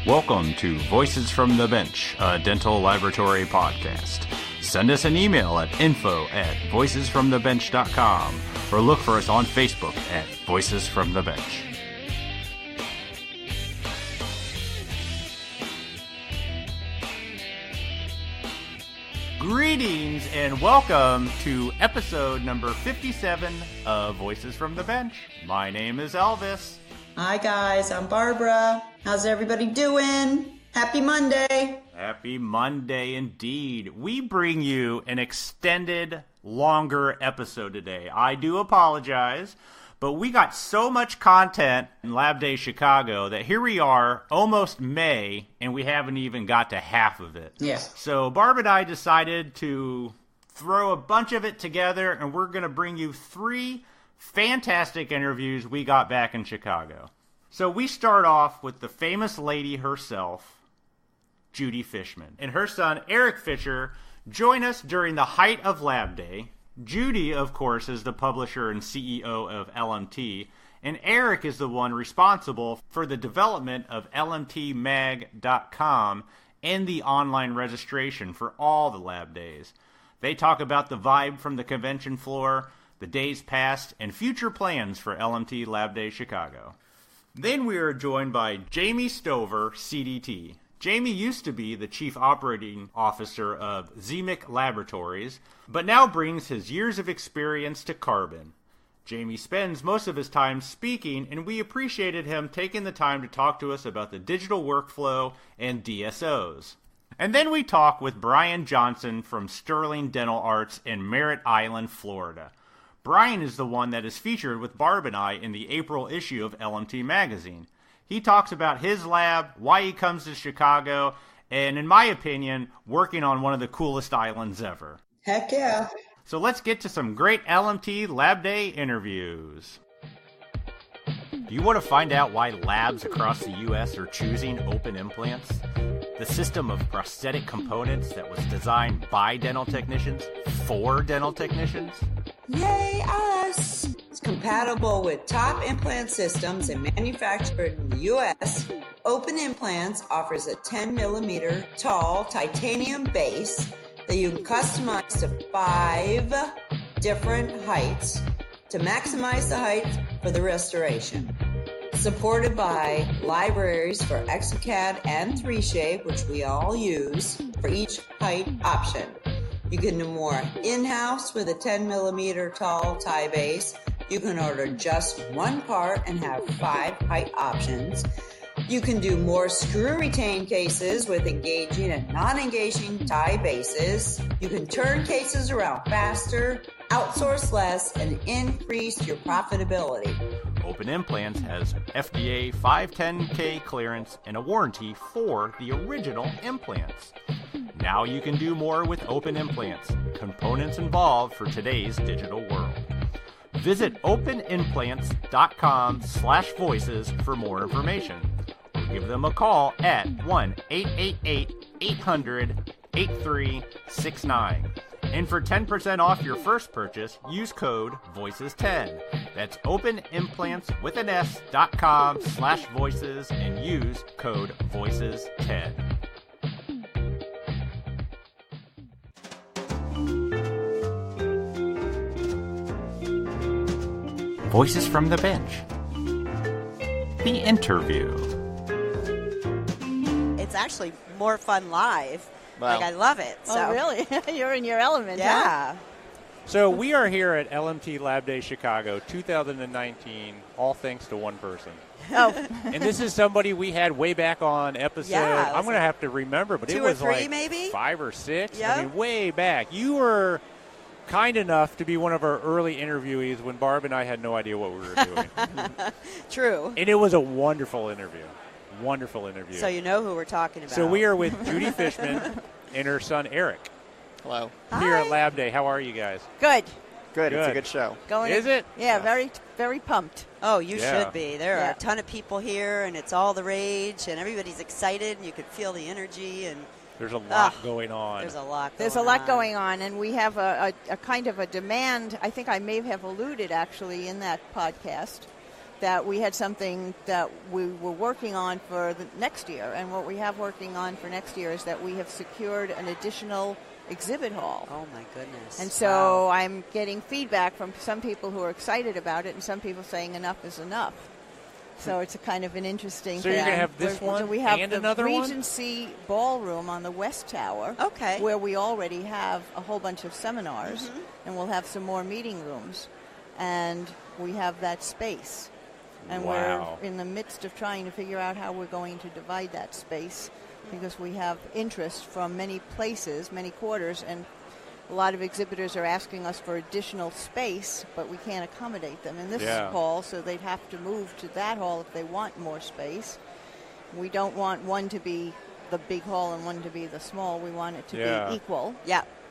Welcome to Voices from the Bench, a dental laboratory podcast. Send us an email at info@voicesfromthebench.com or look for us on Facebook at Voices from the Bench. Greetings and welcome to episode number 57 of Voices from the Bench. My name is Elvis. Hi guys, I'm Barbara. How's everybody doing? Happy Monday. Happy Monday indeed. We bring you an extended, longer episode today. I do apologize, but we got so much content in Lab Day Chicago that here we are, almost May, and we haven't even got to half of it. Yeah. So Barb and I decided to throw a bunch of it together, and we're going to bring you 3 fantastic interviews we got back in Chicago. So we start off with the famous lady herself, Judy Fishman, and her son Eric Fisher join us during the height of Lab Day. Judy, of course, is the publisher and CEO of LMT, and Eric is the one responsible for the development of LMTmag.com and the online registration for all the lab days. They talk about the vibe from the convention floor, the days past, and future plans for LMT Lab Day Chicago. Then we are joined by Jamie Stover, CDT. Jamie used to be the Chief Operating Officer of Ziemek Laboratories, but now brings his years of experience to Carbon. Jamie spends most of his time speaking, and we appreciated him taking the time to talk to us about the digital workflow and DSOs. And then we talk with Bryan Johnson from Sterling Dental Arts in Merritt Island, Florida. Bryan is the one that is featured with Barb and I in the April issue of LMT Magazine. He talks about his lab, why he comes to Chicago, and in my opinion, working on one of the coolest islands ever. Heck yeah. So let's get to some great LMT Lab Day interviews. Do you want to find out why labs across the U.S. are choosing open implants? The system of prosthetic components that was designed by dental technicians for dental technicians? Yay, us! It's compatible with top implant systems and manufactured in the U.S. Open Implants offers a 10mm tall titanium base that you can customize to 5 different heights to maximize the height for the restoration. Supported by libraries for exocad and 3Shape, which we all use for each height option. You can do more in-house with a 10mm tall tie base. You can order just one part and have 5 height options. You can do more screw retain cases with engaging and non-engaging tie bases. You can turn cases around faster, outsource less, and increase your profitability. Open Implants has FDA 510K clearance and a warranty for the original implants. Now you can do more with Open Implants, components involved for today's digital world. Visit openimplants.com/voices for more information. Or give them a call at 1-888-800-8369. And for 10% off your first purchase, use code VOICES10. That's openimplants.com/voices and use code VOICES10. Voices from the Bench. The interview. It's actually more fun live. Wow. Like, I love it. So. Oh, really? You're in your element, Yeah. huh? So we are here at LMT Lab Day Chicago 2019, all thanks to one person. Oh. And this is somebody we had way back on episode, Yeah, I'm going to have to remember, but 2 it or was 3 like maybe? 5 or 6. Yeah. I mean, way back. You were kind enough to be one of our early interviewees when Barb and I had no idea what we were doing. True. And it was a wonderful interview. Wonderful interview. So you know who we're talking about. So we are with Judy Fishman and her son Eric. Hello. Here Hi. at Lab Day. How are you guys? Good. Good. It's Good. a good show. Going Is in- it? Yeah, very, very pumped. Oh, you Yeah. should be. There are Yeah. a ton of people here, and it's all the rage, and everybody's excited, and you can feel the energy, and There's a lot going on. there's a lot There's a lot going on, and we have a kind of a demand. I think I may have alluded, actually, in that podcast, that we had something that we were working on for the next year. And what we have working on for next year is that we have secured an additional exhibit hall. Oh, my goodness. And so I'm getting feedback from some people who are excited about it and some people saying enough is enough. So it's a kind of an interesting thing. So you're going to have this one so we have and the another one? Regency Ballroom on the West Tower, Okay. where we already have a whole bunch of seminars, and we'll have some more meeting rooms. And we have that space. And Wow. we're in the midst of trying to figure out how we're going to divide that space, because we have interest from many places, many quarters, and a lot of exhibitors are asking us for additional space, but we can't accommodate them in this hall, so they'd have to move to that hall if they want more space. We don't want one to be the big hall and one to be the small. We want it to be equal,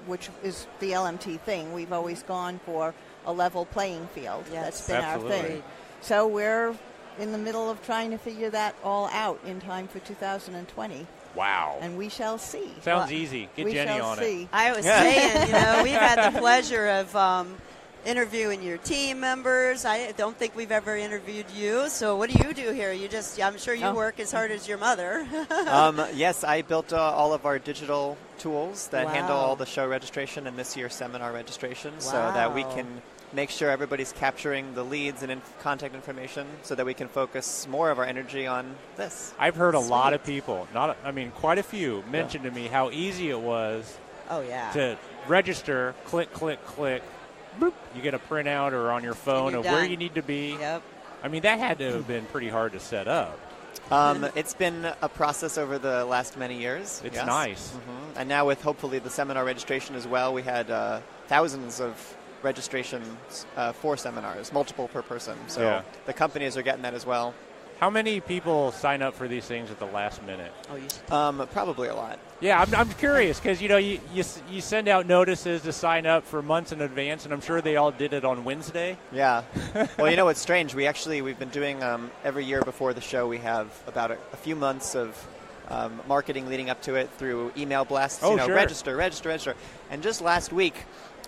which is the LMT thing. We've always gone for a level playing field. Yes. That's been Absolutely. our thing. So we're in the middle of trying to figure that all out in time for 2020. Wow. And we shall see. Sounds easy. Get we Jenny shall on see. it. I was saying, we've had the pleasure of interviewing your team members. I don't think we've ever interviewed you. So what do you do here? I'm sure you work as hard as your mother. Yes, I built all of our digital tools that handle Wow. all the show registration and this year's seminar registration so that we can make sure everybody's capturing the leads and contact information so that we can focus more of our energy on this. I've heard a lot of people, quite a few, mention to me how easy it was to register, click, boop, you get a printout or on your phone of where you need to be. Yep. I mean, that had to have been pretty hard to set up. It's been a process over the last many years. It's yes. nice. Mm-hmm. And now with hopefully the seminar registration as well, we had thousands of registrations for seminars, multiple per person. So the companies are getting that as well. How many people sign up for these things at the last minute? Oh, you probably a lot. Yeah, I'm curious because, you send out notices to sign up for months in advance, and I'm sure they all did it on Wednesday. Yeah. Well, it's strange. We've been doing every year before the show, we have about a few months of marketing leading up to it through email blasts, sure. register. And just last week,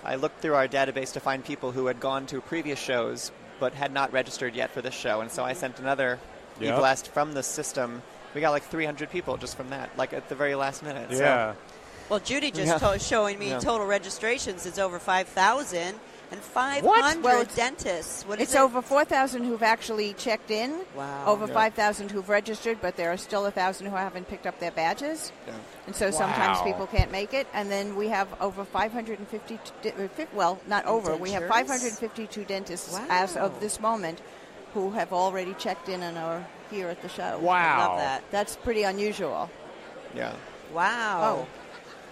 I looked through our database to find people who had gone to previous shows but had not registered yet for this show. And so I sent another e-blast from the system. We got like 300 people just from that, like at the very last minute. Yeah. So. Well, Judy just showing me total registrations is over 5,000 and 500 dentists. It's over 4,000 who've actually checked in. Wow. Over 5,000 who've registered, but there are still 1,000 who haven't picked up their badges. Yeah. And so sometimes people can't make it. And then we have over 550, we have 552 dentists as of this moment who have already checked in and are here at the show. Wow. I love that. That's pretty unusual. Yeah. Wow.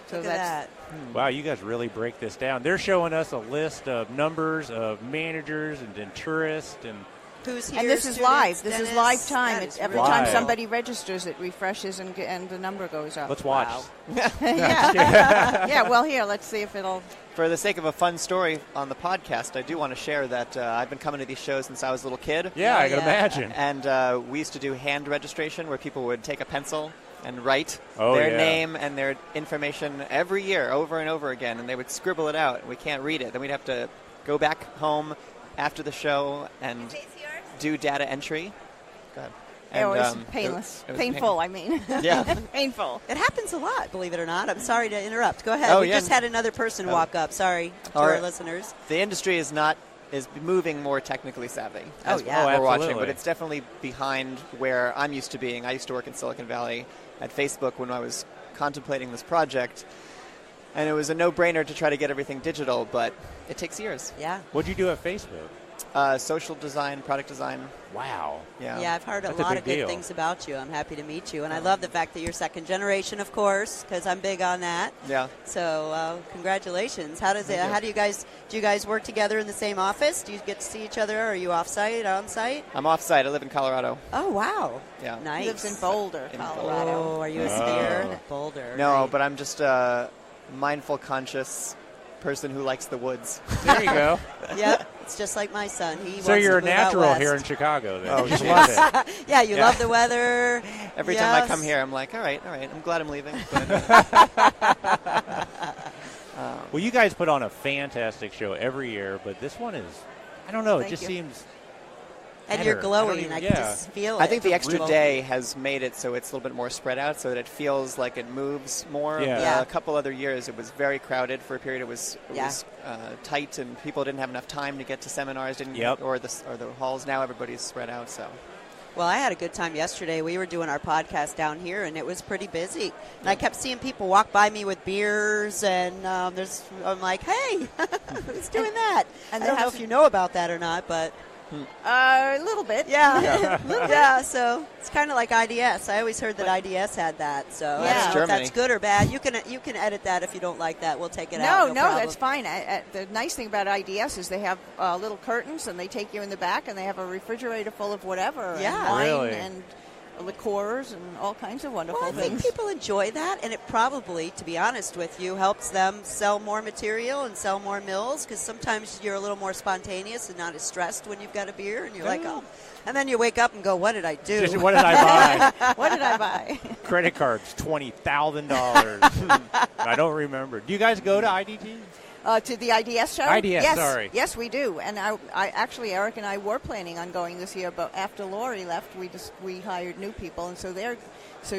So Look at that's that. Wow, you guys really break this down. They're showing us a list of numbers of managers and denturists and Who's here? And this is students, live. This is dentists? live time. That is Every really time Live. somebody registers, it refreshes and the number goes up. let's watch. Wow. Yeah, well, here, let's see if it'll... For the sake of a fun story on the podcast, I do want to share that I've been coming to these shows since I was a little kid. Yeah, I can yeah. imagine. And we used to do hand registration where people would take a pencil and write their name and their information every year over and over again, and they would scribble it out. We can't read it. Then we'd have to go back home after the show and do data entry. Go ahead. It was And, painless. it was Painful, I mean. Yeah. Painful. It happens a lot, believe it or not. I'm sorry to interrupt. Go ahead. Oh, We yeah. just had another person walk up. Sorry to All our right. listeners. The industry is moving more technically savvy as yeah. we're watching, absolutely. but it's definitely behind where I'm used to being. I used to work in Silicon Valley at Facebook when I was contemplating this project, and it was a no-brainer to try to get everything digital, but it takes years. Yeah. What'd you do at Facebook? Social design, product design. Wow. Yeah, I've heard That's a a lot big of good deal. things about you. I'm happy to meet you. And I love the fact that you're second generation, of course, because I'm big on that. Yeah. So congratulations. How does it? Thank you. How do you guys work together in the same office? Do you get to see each other? Are you off-site, on-site? I'm off-site. I live in Colorado. Oh, wow. Yeah. Nice. He lives in Boulder, In Colorado. Oh, are you a skier? Boulder. No, Right. but I'm just a mindful, conscious person who likes the woods. There you go. Yep. It's just like my son. He So wants you're a to move out natural west. here in Chicago then. Oh, You just geez. love it. Yeah, you Yeah. love the weather. Every time I Yes. come here, I'm like, all right. I'm glad I'm leaving. But, Well, you guys put on a fantastic show every year, but this one is, I don't know, it Thank just you. seems And you're glowing. I can just feel it. I think the extra day has made it so it's a little bit more spread out so that it feels like it moves more. Yeah. A couple other years, it was very crowded for a period. It was tight, and people didn't have enough time to get to seminars, or the halls. Now everybody's spread out, so. Well, I had a good time yesterday. We were doing our podcast down here, and it was pretty busy. And I kept seeing people walk by me with beers, and I'm like, hey, who's doing that? And I don't know if you know about that or not, but. A little bit. Yeah. Yeah, so it's kind of like IDS. I always heard that IDS had that. So I don't know if that's good or bad. You can edit that if you don't like that. We'll take it out. No, that's fine. The nice thing about IDS is they have little curtains, and they take you in the back, and they have a refrigerator full of whatever. Yeah. And wine really? And liqueurs and all kinds of wonderful things. I think people enjoy that, and it probably, to be honest with you, helps them sell more material and sell more mills, because sometimes you're a little more spontaneous and not as stressed when you've got a beer, and you're like, oh. And then you wake up and go, what did I do? What did I buy? What did I buy? Credit cards, $20,000. I don't remember. Do you guys go to IDT? To the IDS show? IDS, yes, sorry. Yes, we do. And I actually, Eric and I were planning on going this year, but after Lori left, we hired new people, and so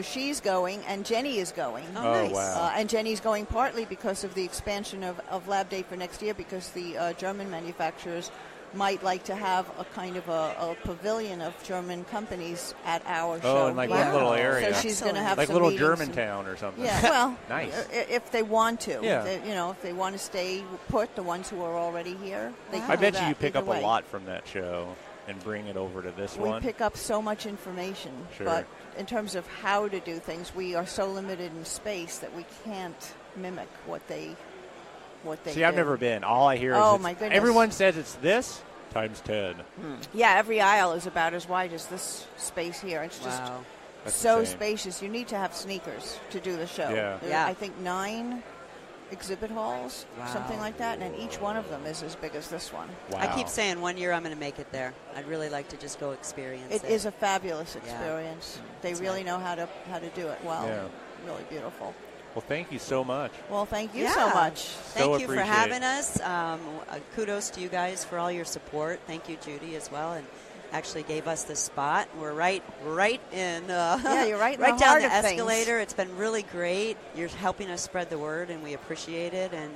she's going, and Jenny is going. Oh, nice. Wow. And Jenny's going partly because of the expansion of Lab Day for next year, because the German manufacturers might like to have a kind of a pavilion of German companies at our show. Oh, in like one little area. So she's going to have like some little meetings Germantown or something. Yeah, well, nice. If they want to. Yeah. If they want to stay put, the ones who are already here, they can I do bet that you pick up either a way. lot from that show and bring it over to this one. We pick up so much information, Sure. but in terms of how to do things, we are so limited in space that we can't mimic what they See, I've never been. All I hear is my goodness. Everyone says it's this times 10. Yeah, every aisle is about as wide as this space here. It's just so spacious. You need to have sneakers to do the show. Yeah. There are, I think, 9 exhibit halls, something like that, and each one of them is as big as this one. Wow. I keep saying one year I'm going to make it there. I'd really like to just go experience it. It is a fabulous experience. Yeah. They really know how to do it well. Yeah. Really beautiful. Well, thank you so much. Well, thank you so much. Thank you for having us. Kudos to you guys for all your support. Thank you, Judy, as well, and actually gave us the spot. We're right in. You're right. Right down the escalator. It's been really great. You're helping us spread the word, and we appreciate it. And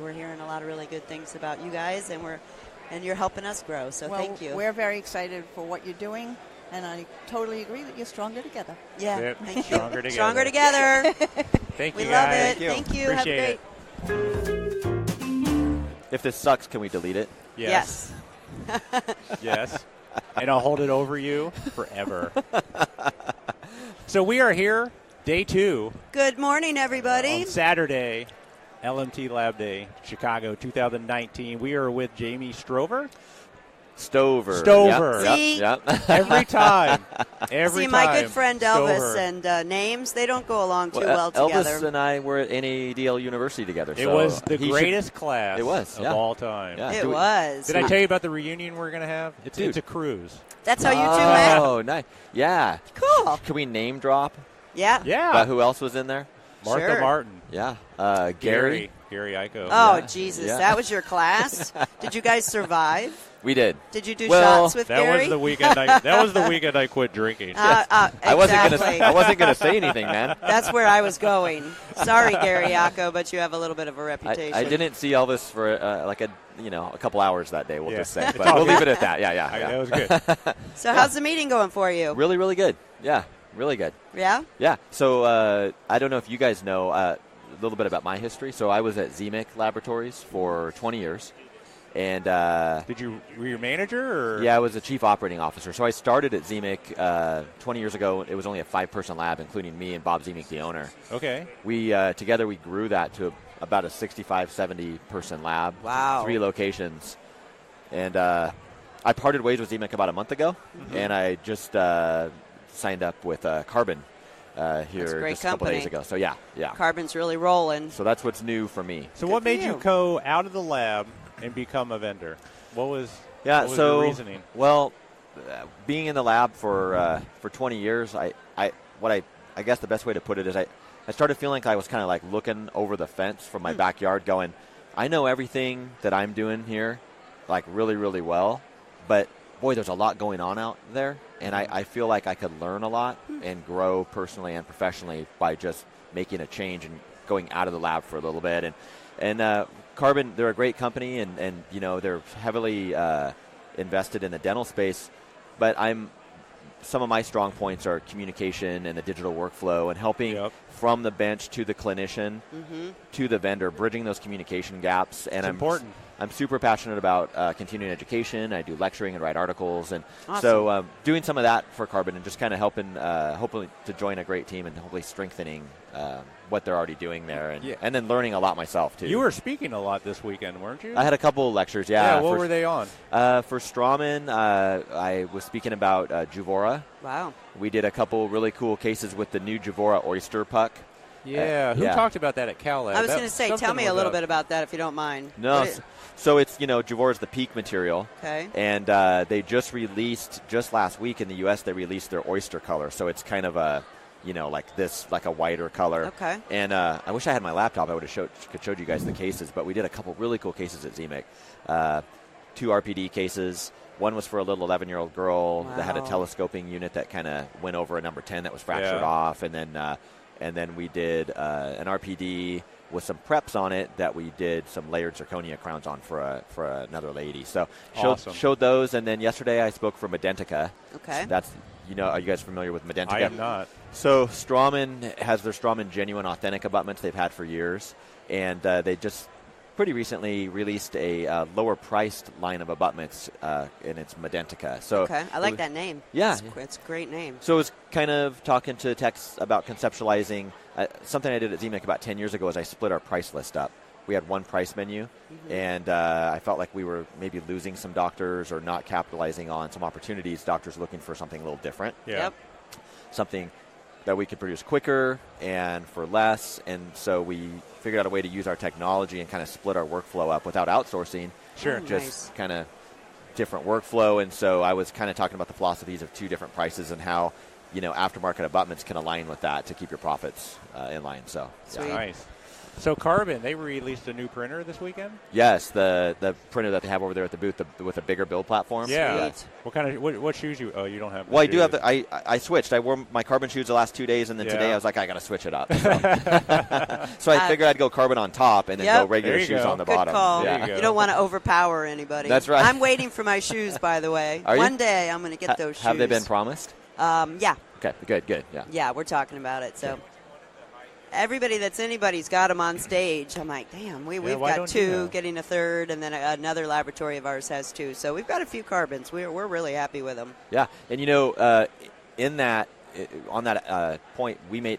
we're hearing a lot of really good things about you guys, and you're helping us grow. So thank you. We're very excited for what you're doing. And I totally agree that you're stronger together. Yeah, yep. Thank you. Stronger together. Stronger together. Thank you, we love guys. it. Thank you. Appreciate Have a great. If this sucks, can we delete it? Yes. Yes. And I'll hold it over you forever. So we are here, day 2. Good morning, everybody. On Saturday, LMT Lab Day Chicago 2019. We are with Jamie Stover. Stover. Yep. Every time. See, my good friend Elvis and names, they don't go along too well together. Elvis and I were at NADL University together. It was the greatest class of all time. Yeah. It was. Did I tell you about the reunion we're going to have? It's a cruise. That's how you two met? Oh, nice. Yeah. Cool. Can we name drop? Yeah. Yeah. Who else was in there? Martha Martin. Yeah. Gary Ico. Oh, Jesus. Yeah. That was your class? Did you guys survive? We did. Did you do shots with Gary? That was the weekend I quit drinking. Exactly. I wasn't gonna say anything, man. That's where I was going. Sorry, Gary Ico, but you have a little bit of a reputation. I didn't see Elvis for a couple hours that day. We'll just say, but we'll leave it at that. Yeah. That was good. So how's the meeting going for you? Really, really good. Yeah, really good. Yeah. Yeah. So I don't know if you guys know a little bit about my history. So I was at Ziemek Laboratories for 20 years. And were you a manager? Or? Yeah, I was a chief operating officer. So I started at Ziemek 20 years ago. It was only a 5-person lab, including me and Bob Ziemek, the owner. Okay. We together we grew that to about a 65, 70-person lab. Wow. 3 locations. And I parted ways with Ziemek about a month ago, and I just signed up with Carbon here just a couple days ago. So yeah. Carbon's really rolling. So that's what's new for me. So what made you go out of the lab and become a vendor? What was your reasoning? Well, being in the lab for 20 years, I guess the best way to put it is I started feeling like I was kind of like looking over the fence from my backyard going, I know everything that I'm doing here like really, really well, but boy, there's a lot going on out there, and I feel like I could learn a lot and grow personally and professionally by just making a change and going out of the lab for a little bit. And Carbon, they're a great company, and they're heavily invested in the dental space, but some of my strong points are communication and the digital workflow and helping from the bench to the clinician to the vendor, bridging those communication gaps. And it's important. I'm super passionate about continuing education. I do lecturing and write articles. And so doing some of that for Carbon and just kind of helping, hopefully to join a great team and hopefully strengthening what they're already doing there. And then learning a lot myself, too. You were speaking a lot this weekend, weren't you? I had a couple of lectures, yeah. What were they on? For Strawman, I was speaking about Juvora. Wow. We did a couple really cool cases with the new Juvora oyster puck. Yeah, who talked about that at Cal Lab? I was going to say, tell me a little bit about that if you don't mind. No, so it's, Juvora's the peak material. Okay. And they just last week in the U.S., they released their oyster color. So it's kind of a, like a whiter color. Okay. And I wish I had my laptop. I would have showed you guys the cases. But we did a couple really cool cases at Ziemek. 2 RPD cases. One was for a little 11-year-old girl that had a telescoping unit that kind of went over a number 10 that was fractured off. And then we did an RPD with some preps on it that we did some layered zirconia crowns on for another lady. So showed those. And then yesterday I spoke for Medentica. Okay. So that's, are you guys familiar with Medentica? I am not. So Strawman has their Strawman Genuine Authentic abutments they've had for years. And they just pretty recently released a lower-priced line of abutments, and it's Medentica. So okay, I like that name. Yeah. It's a great name. So it was kind of talking to techs about conceptualizing. Something I did at Ziemek about 10 years ago is I split our price list up. We had one price menu, and I felt like we were maybe losing some doctors or not capitalizing on some opportunities, doctors looking for something a little different. Yep. Something that we could produce quicker and for less, and so we figured out a way to use our technology and kind of split our workflow up without outsourcing. Sure. Just kind of different workflow, and so I was kind of talking about the philosophies of 2 different prices and how, aftermarket abutments can align with that to keep your profits in line. So, Nice. So Carbon, they released a new printer this weekend? Yes, the printer that they have over there at the booth with a bigger build platform. Yeah. Yes. What kind of what shoes you? Oh, you don't have. Well, I do have. I switched. I wore my Carbon shoes the last 2 days, and then today I was like, I got to switch it up. So I figured I'd go Carbon on top and then go regular shoes on the Good bottom. Call. Yeah. You don't want to overpower anybody. That's right. I'm waiting for my shoes, by the way. One day I'm going to get those shoes. Have they been promised? Yeah. Okay. Good. Yeah. Yeah, we're talking about it. So. Everybody that's anybody's got them on stage. I'm like, damn, we've got 2, getting a 3rd, and then another laboratory of ours has 2. So we've got a few Carbons. We're really happy with them. Yeah, and in that on that point, we may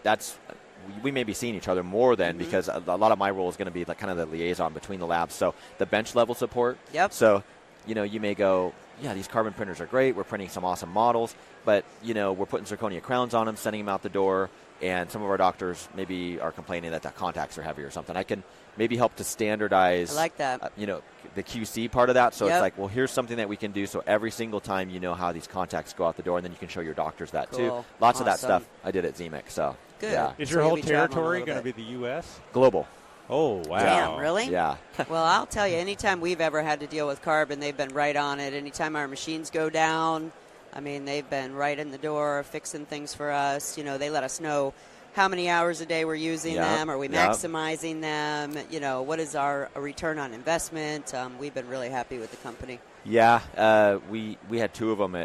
be seeing each other more then because a lot of my role is going to be like kind of the liaison between the labs. So the bench level support. Yep. So you may go, yeah, these Carbon printers are great. We're printing some awesome models, but we're putting zirconia crowns on them, sending them out the door. And some of our doctors maybe are complaining that the contacts are heavy or something. I can maybe help to standardize, I like that. The QC part of that. So it's like, well, here's something that we can do. So every single time you know how these contacts go out the door, and then you can show your doctors that too. Lots of that stuff I did at Ziemek. So good. Yeah. Is your whole territory going to be the U.S.? Global. Oh, wow. Damn, really? Yeah. Well, I'll tell you, anytime we've ever had to deal with Carbon, they've been right on it. Anytime our machines go down, I mean, they've been right in the door fixing things for us. They let us know how many hours a day we're using them. Are we maximizing them? What is our return on investment? We've been really happy with the company. Yeah. We had 2 of them.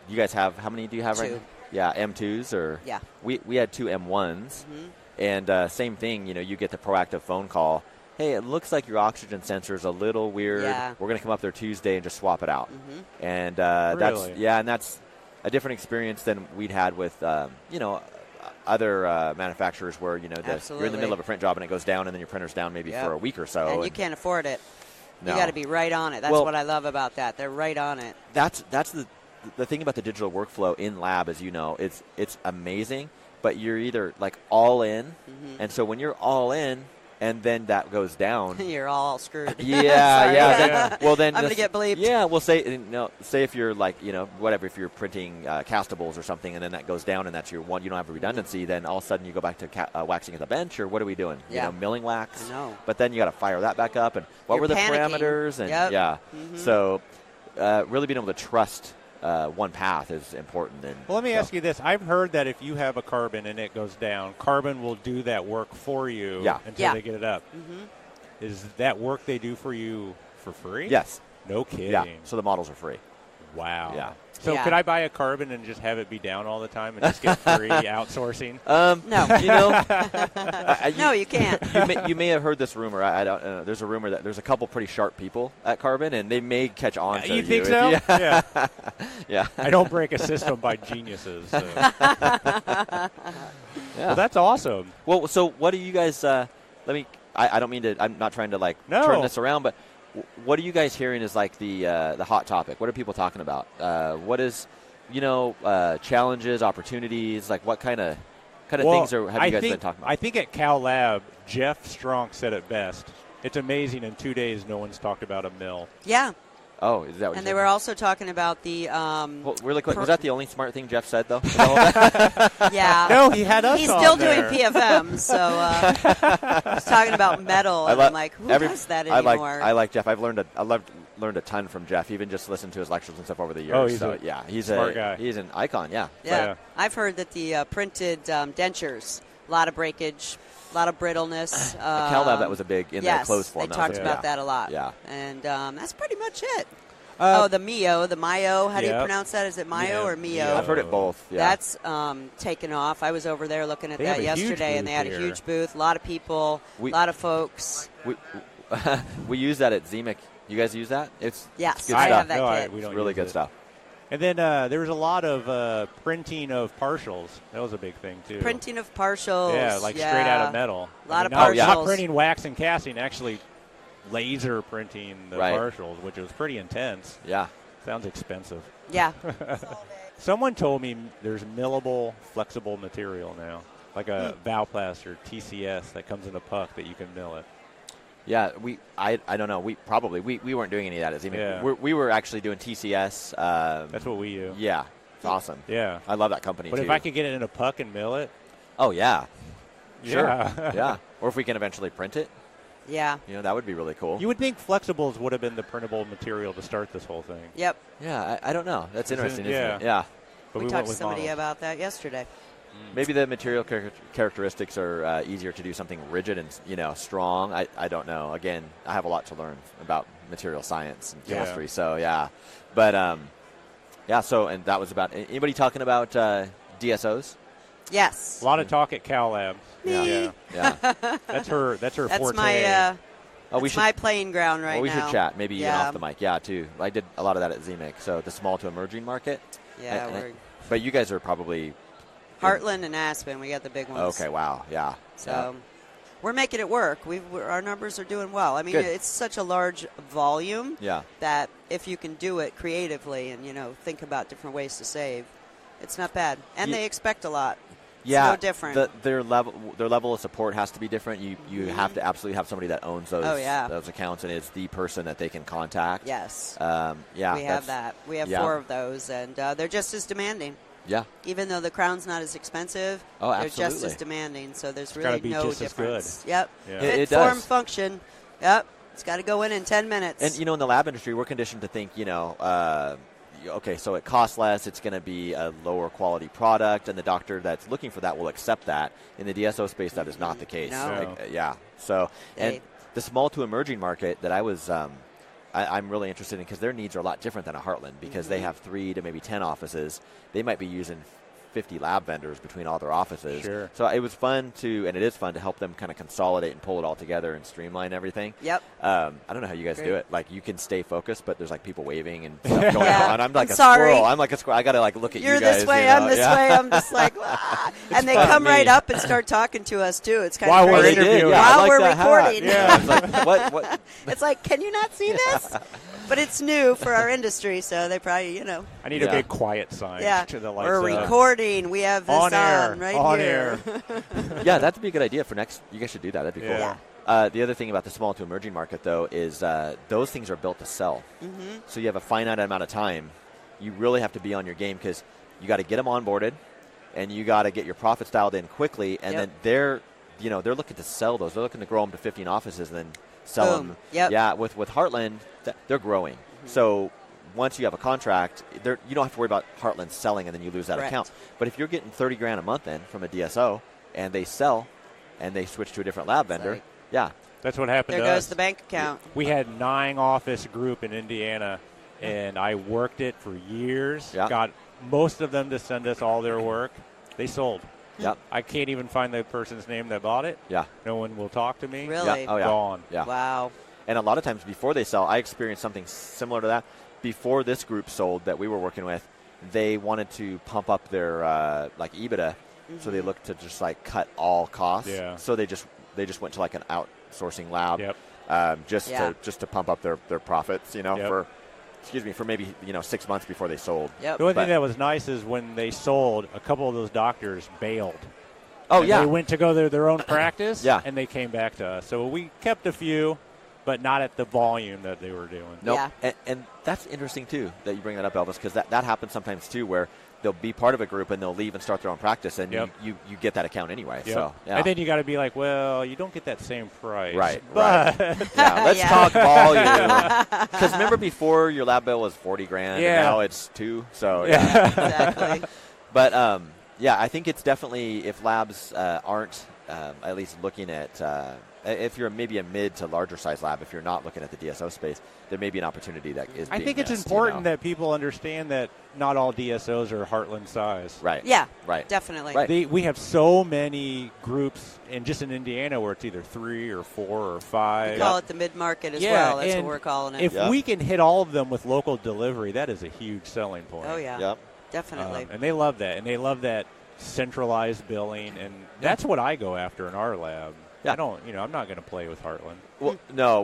You guys have, how many do you have 2. right now? Yeah, M2s? Or yeah. We had 2 M1s. And same thing, you get the proactive phone call. Hey, it looks like your oxygen sensor is a little weird. Yeah. We're going to come up there Tuesday and just swap it out. And really? that's a different experience than we'd had with, other manufacturers where, you're in the middle of a print job and it goes down and then your printer's down maybe for a week or so. And you can't afford it. No. You got to be right on it. That's what I love about that. They're right on it. That's the thing about the digital workflow in lab, as you know, it's amazing, but you're either like all in, and so when you're all in, and then that goes down, you're all screwed. Yeah. Well, then I'm going to get bleeped. Yeah, well, say if you're like, whatever, if you're printing castables or something, and then that goes down, and that's your one, you don't have a redundancy. Then all of a sudden you go back to waxing at the bench, or what are we doing? Yeah. Milling wax. I know. But then you got to fire that back up, and what were the parameters? And Yep. So really being able to trust one path is important. And well, let me ask you this. I've heard that if you have a carbon and it goes down, carbon will do that work for you until they get it up. Mm-hmm. Is that work they do for you for free? Yes. No kidding. Yeah, so the models are free. Wow. Yeah. So could I buy a carbon and just have it be down all the time and just get free outsourcing? No. You know, no, you can't. You may have heard this rumor. I don't know. There's a rumor that there's a couple pretty sharp people at Carbon, and they may catch on to you. You think so? Yeah. Yeah. I don't break a system by geniuses. So. Well, that's awesome. Well, so what do you guys I don't mean to – I'm not trying to, turn this around, but what are you guys hearing is, the hot topic? What are people talking about? What is, challenges, opportunities? What kind of things have you guys been talking about? I think at Cal Lab, Jeff Strong said it best. It's amazing in 2 days no one's talked about a mill. Yeah. Oh, is that what and they were also talking about the well, really quick, was that the only smart thing Jeff said, though? Yeah. No, he had us He's on still there. doing PFM, so he's talking about metal, and I'm like, who does that anymore? I like Jeff. I've learned a ton from Jeff, even just listening to his lectures and stuff over the years. Oh, he's a smart guy. He's an icon, yeah. Yeah. I've heard that the printed dentures, a lot of breakage, a lot of brittleness. At Cal Lab, that was a big in the closed form. They talked about that a lot. Yeah. And that's pretty much it. The Mayo. How do you pronounce that? Is it Mayo or Mio? I've heard it both. Yeah. That's taken off. I was over there looking at that yesterday, and they had a huge booth. A lot of people, a lot of folks. We use that at Ziemek. You guys use that? It's yes, good I stuff. have that kit. We don't really good stuff. And then there was a lot of printing of partials. That was a big thing, too. Printing of partials. Yeah, straight out of metal. A lot of partials. Not printing wax and casting, actually laser printing the partials, which was pretty intense. Yeah. Sounds expensive. Yeah. Someone told me there's millable, flexible material now, like a Valplast or TCS that comes in a puck that you can mill it. Yeah, I don't know. We weren't doing any of that at Ziemek. Yeah. We were actually doing TCS. That's what we do. Yeah, it's awesome. Yeah. I love that company, But if I could get it in a puck and mill it. Oh, yeah. Sure. Yeah. Yeah. Or if we can eventually print it. Yeah. That would be really cool. You would think flexibles would have been the printable material to start this whole thing. Yep. Yeah, I don't know. That's interesting, isn't it? Yeah. But we talked to somebody about that yesterday. Maybe the material characteristics are easier to do something rigid and strong. I don't know. Again, I have a lot to learn about material science and chemistry. So yeah, but So and that was about. Anybody talking about DSOs? Yes. A lot of talk at Cal Lab. Me. Yeah. That's her forte. That's my playing ground right now. Well, we should chat. Maybe even off the mic. Yeah, too. I did a lot of that at Ziemek. So the small to emerging market. Yeah. But you guys are probably. Heartland and Aspen, we got the big ones. Okay, wow, yeah. So we're making it work. Our numbers are doing well. I mean, it's such a large volume that if you can do it creatively and, think about different ways to save, it's not bad. And they expect a lot. It's no different. Their level of support has to be different. You have to absolutely have somebody that owns those accounts and is the person that they can contact. Yes. We have that. We have 4 of those, and they're just as demanding. Yeah. Even though the crown's not as expensive, they're just as demanding. So there's really no difference. Yep. Yeah. Fit, form, function. Yep. It's got to go in 10 minutes. And, in the lab industry, we're conditioned to think, okay, so it costs less, it's going to be a lower quality product, and the doctor that's looking for that will accept that. In the DSO space, that is not the case. No. So, and the small to emerging market that I was I'm really interested in because their needs are a lot different than a Heartland because they have 3 to maybe 10 offices. They might be using 50 lab vendors between all their offices. Sure. So it was fun and it is fun to help them kind of consolidate and pull it all together and streamline everything. Yep. I don't know how you guys do it. You can stay focused, but there's people waving and stuff going on. I'm like sorry. Squirrel. I'm like a squirrel. I got to look at you guys. You're this way, I'm this way. I'm just and they come right up and start talking to us too. It's kind of crazy. While we're recording. Yeah. What? It's like, can you not see this? But it's new for our industry, so they probably, I need a big quiet sign to the lights. We're recording. We have this on right here. Yeah, that'd be a good idea for next. You guys should do that. That'd be cool. Yeah. The other thing about the small to emerging market, though, is those things are built to sell. Mm-hmm. So you have a finite amount of time. You really have to be on your game because you got to get them onboarded, and you got to get your profits dialed in quickly. And then they're looking to sell those. They're looking to grow them to 15 offices and then sell them. Yep. Yeah, with Heartland, they're growing. Mm-hmm. So once you have a contract, you don't have to worry about Heartland selling and then you lose that Correct. account. But if you're getting $30,000 a month in from a DSO and they sell and they switch to a different lab vendor, yeah. That's what happened to us. There goes the bank account. We had 9 office group in Indiana, and I worked it for years. Yeah. Got most of them to send us all their work. They sold. Yep. I can't even find the person's name that bought it. Yeah. No one will talk to me. Really? Yeah. Oh, yeah. Gone. Yeah. Wow. And a lot of times before they sell, I experienced something similar to that. Before this group sold that we were working with, they wanted to pump up their EBITDA, so they looked to just cut all costs. Yeah. So they just went to an outsourcing lab, Yep. just to pump up their profits, Yep. for maybe 6 months before they sold. Yep. The only thing that was nice is when they sold, a couple of those doctors bailed. Oh, and yeah. They went to go to their own practice, Yeah. and they came back to us. So we kept a few, but not at the volume that they were doing. Nope. Yeah. And that's interesting, too, that you bring that up, Elvis, because that happens sometimes, too, where they'll be part of a group and they'll leave and start their own practice, and Yep. you get that account anyway. Yep. So, yeah. And then you got to be like, well, you don't get that same price. Right, But Yeah, let's Yeah. talk volume. Because remember before your lab bill was $40,000, Yeah. and now it's $2,000. So Exactly. But I think it's definitely, if labs aren't at least looking at, if you're maybe a mid to larger size lab, if you're not looking at the DSO space, there may be an opportunity that is. I being think it's missed, important that people understand that not all DSOs are Heartland size. Right. Yeah. Right. Definitely. Right. We have so many groups, and just in Indiana, where it's either 3 or 4 or 5. We call it the mid-market as Yeah, well. That's what and we're calling it. If we can hit all of them with local delivery, that is a huge selling point. Oh, yeah. Yep. Definitely. And they love that. And they love that centralized billing. And that's what I go after in our lab. Yeah. I don't, I'm not going to play with Heartland. Well, no,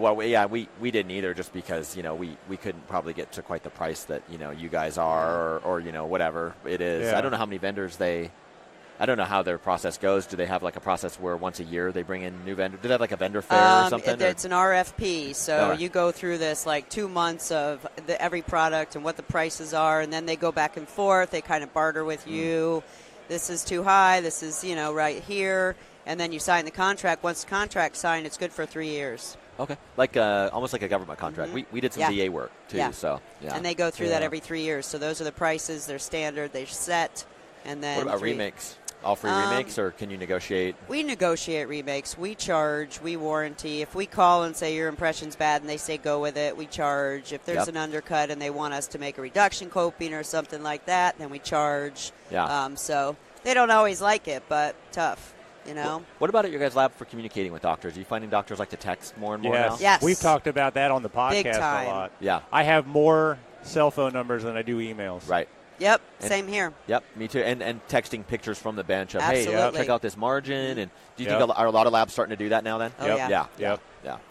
we didn't either, just because we couldn't probably get to quite the price that you guys are, or whatever it is. Yeah. I don't know how many vendors I don't know how their process goes. Do they have a process where once a year they bring in new vendors? Do they have a vendor fair or something? It's an RFP, so right. you go through this 2 months of every product and what the prices are, and then they go back and forth. They kind of barter with you. This is too high. This is right here. And then you sign the contract. Once the contract's signed, it's good for 3 years. Okay, almost like a government contract. Mm-hmm. We did some VA work too, so yeah. And they go through that every 3 years. So those are the prices. They're standard. They're set. And then what about remakes? All free remakes, or can you negotiate? We negotiate remakes. We charge. We warranty. If we call and say your impression's bad and they say go with it, we charge. If there's an undercut and they want us to make a reduction coping or something like that, then we charge. Yeah. So they don't always like it, but tough. What about at your guys' lab for communicating with doctors? Are you finding doctors like to text more and more now? Yes. We've talked about that on the Big podcast time. a lot. Yeah. I have more cell phone numbers than I do emails. Right. Yep. Same here. Yep, me too. And texting pictures from the bench of, Absolutely. hey, check out this margin. And do you think are a lot of labs starting to do that now then? Oh, yeah. Yeah.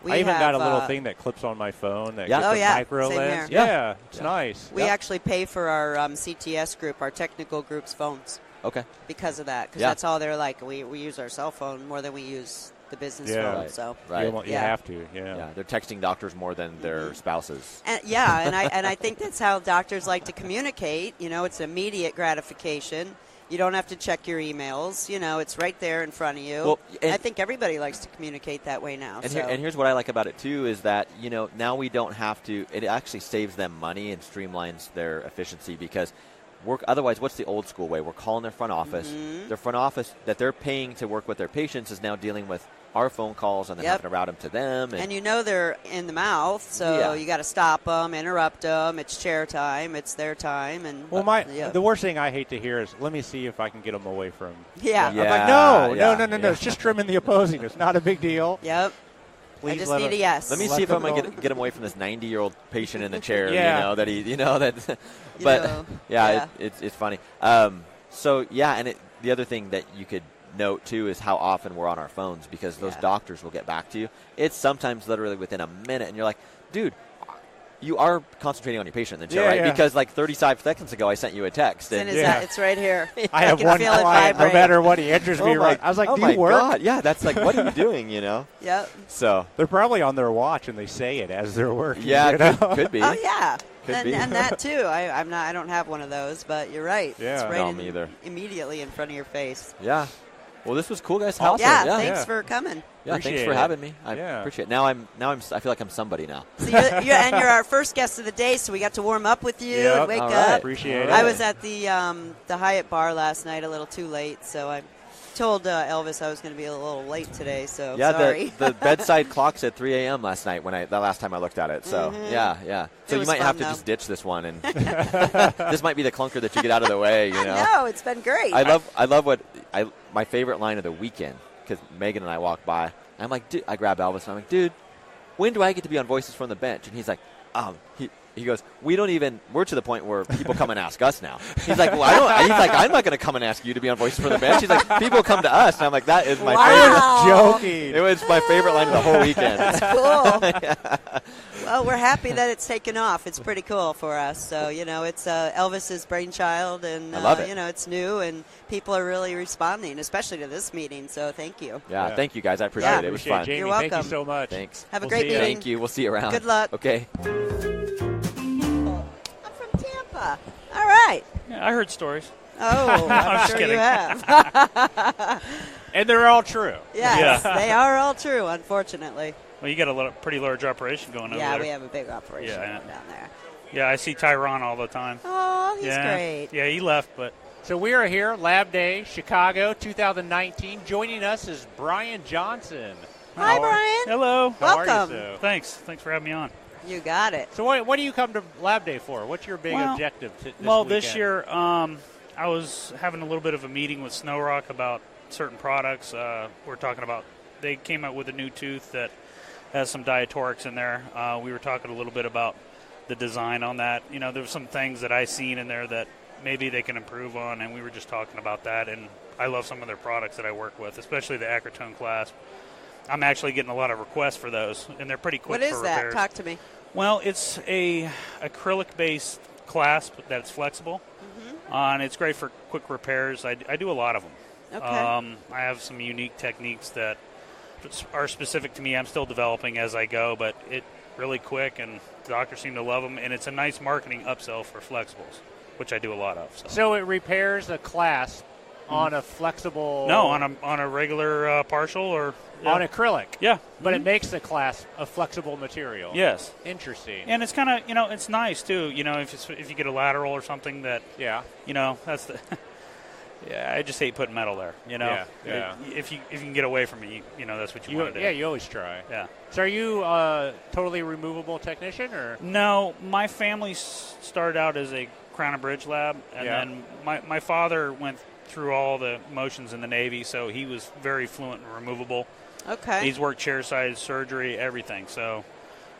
I even got a little thing that clips on my phone that gets a micro Same lens. here. Yeah, it's nice. We actually pay for our CTS group, our technical group's phones. Okay. Because of that, because that's all they're like. We use our cell phone more than we use the business phone. Right. So you have to. Yeah, they're texting doctors more than their spouses. And, and I think that's how doctors like to communicate. It's immediate gratification. You don't have to check your emails. It's right there in front of you. Well, I think everybody likes to communicate that way now. And here's what I like about it too is that now we don't have to. It actually saves them money and streamlines their efficiency because. Otherwise, what's the old school way? We're calling their front office. Mm-hmm. Their front office that they're paying to work with their patients is now dealing with our phone calls and then having to route them to them. And they're in the mouth, so you got to stop them, interrupt them. It's chair time. It's their time. And the worst thing I hate to hear is, let me see if I can get them away from. Yeah. I'm like, no. It's just trimming the opposing. It's not a big deal. Yep. I just need a yes. Let me see if I'm going to get him away from this 90-year-old patient in the chair. It's funny. And the other thing that you could note too is how often we're on our phones because those doctors will get back to you. It's sometimes literally within a minute, and you're like, dude. You are concentrating on your patient in the chair, right? Yeah. Because 35 seconds ago, I sent you a text. It's right here. I have one client, no matter what, he enters me right. I was like, do you work? God. Yeah, that's like, what are you doing, Yep. So they're probably on their watch and they say it as they're working. Yeah, could be. Oh, yeah. Could be. And that, too. I don't have one of those, but you're right. Yeah. It's right me either. Immediately in front of your face. Yeah. Well, this was cool, guys. Yeah, yeah, thanks for coming. Yeah, thanks for having me. I appreciate it. Now I feel like I'm somebody now. So you're our first guest of the day, so we got to warm up with you and wake up. Appreciate it. I was at the Hyatt bar last night, a little too late, so I told Elvis I was going to be a little late today. So sorry. the bedside clock said 3 a.m. last night the last time I looked at it. So yeah. So you might have to just ditch this one, and this might be the clunker that you get out of the way. You know. No, it's been great. I love my favorite line of the weekend, because Megan and I walked by. I'm like, dude, I grab Elvis and I'm like, dude, when do I get to be on Voices from the Bench? And he's like, he goes, we're to the point where people come and ask us now. He's like, well, I'm not going to come and ask you to be on Voices from the Bench. He's like, people come to us. And I'm like, that is my favorite. Joking. It was my favorite line of the whole weekend. That's cool. Well, we're happy that it's taken off. It's pretty cool for us. So, it's Elvis's brainchild, and I love it. It's new, and people are really responding, especially to this meeting. So thank you. Yeah. Thank you, guys. I appreciate it. It was fun. Jamie, You're welcome. Thank you so much. Thanks. Have a great meeting. Thank you. We'll see you around. Good luck. Okay. I'm from Tampa. All right. Yeah, I heard stories. Oh, I'm just sure you kidding. have. And they're all true. Yes, they are all true, unfortunately. Well, you got a pretty large operation going on there. Yeah, we have a big operation going down there. Yeah, I see Tyron all the time. Oh, he's great. Yeah, he left, but. So we are here, Lab Day Chicago 2019. Joining us is Bryan Johnson. Hi, Bryan. Hello. How are Welcome. you, so? Thanks for having me on. You got it. So what do you come to Lab Day for? What's your big objective this weekend? This year I was having a little bit of a meeting with Snow Rock about certain products. We're talking about, they came out with a new tooth that has some diatorics in there. We were talking a little bit about the design on that. There's some things that I seen in there that maybe they can improve on, and we were just talking about that. And I love some of their products that I work with, especially the Acrotone clasp. I'm actually getting a lot of requests for those, and they're pretty quick for repairs. What is that? Talk to me. Well, it's a acrylic-based clasp that's flexible, and it's great for quick repairs. I do a lot of them. Okay. I have some unique techniques that are specific to me. I'm still developing as I go, but it really quick, and doctors seem to love them, and it's a nice marketing upsell for flexibles, which I do a lot of. So it repairs a clasp on a flexible... No, on a regular partial or... On acrylic. Yeah. But it makes the clasp a flexible material. Yes. Interesting. And it's kind of, it's nice, too, if you get a lateral or something that... Yeah. That's the... Yeah, I just hate putting metal there, Yeah. If you can get away from it, that's what you want to do. Yeah, you always try. Yeah. So are you a totally removable technician, or? No, my family started out as a crown and bridge lab, and then my father went through all the motions in the Navy, so he was very fluent in removable. Okay. He's worked chairside surgery, everything. So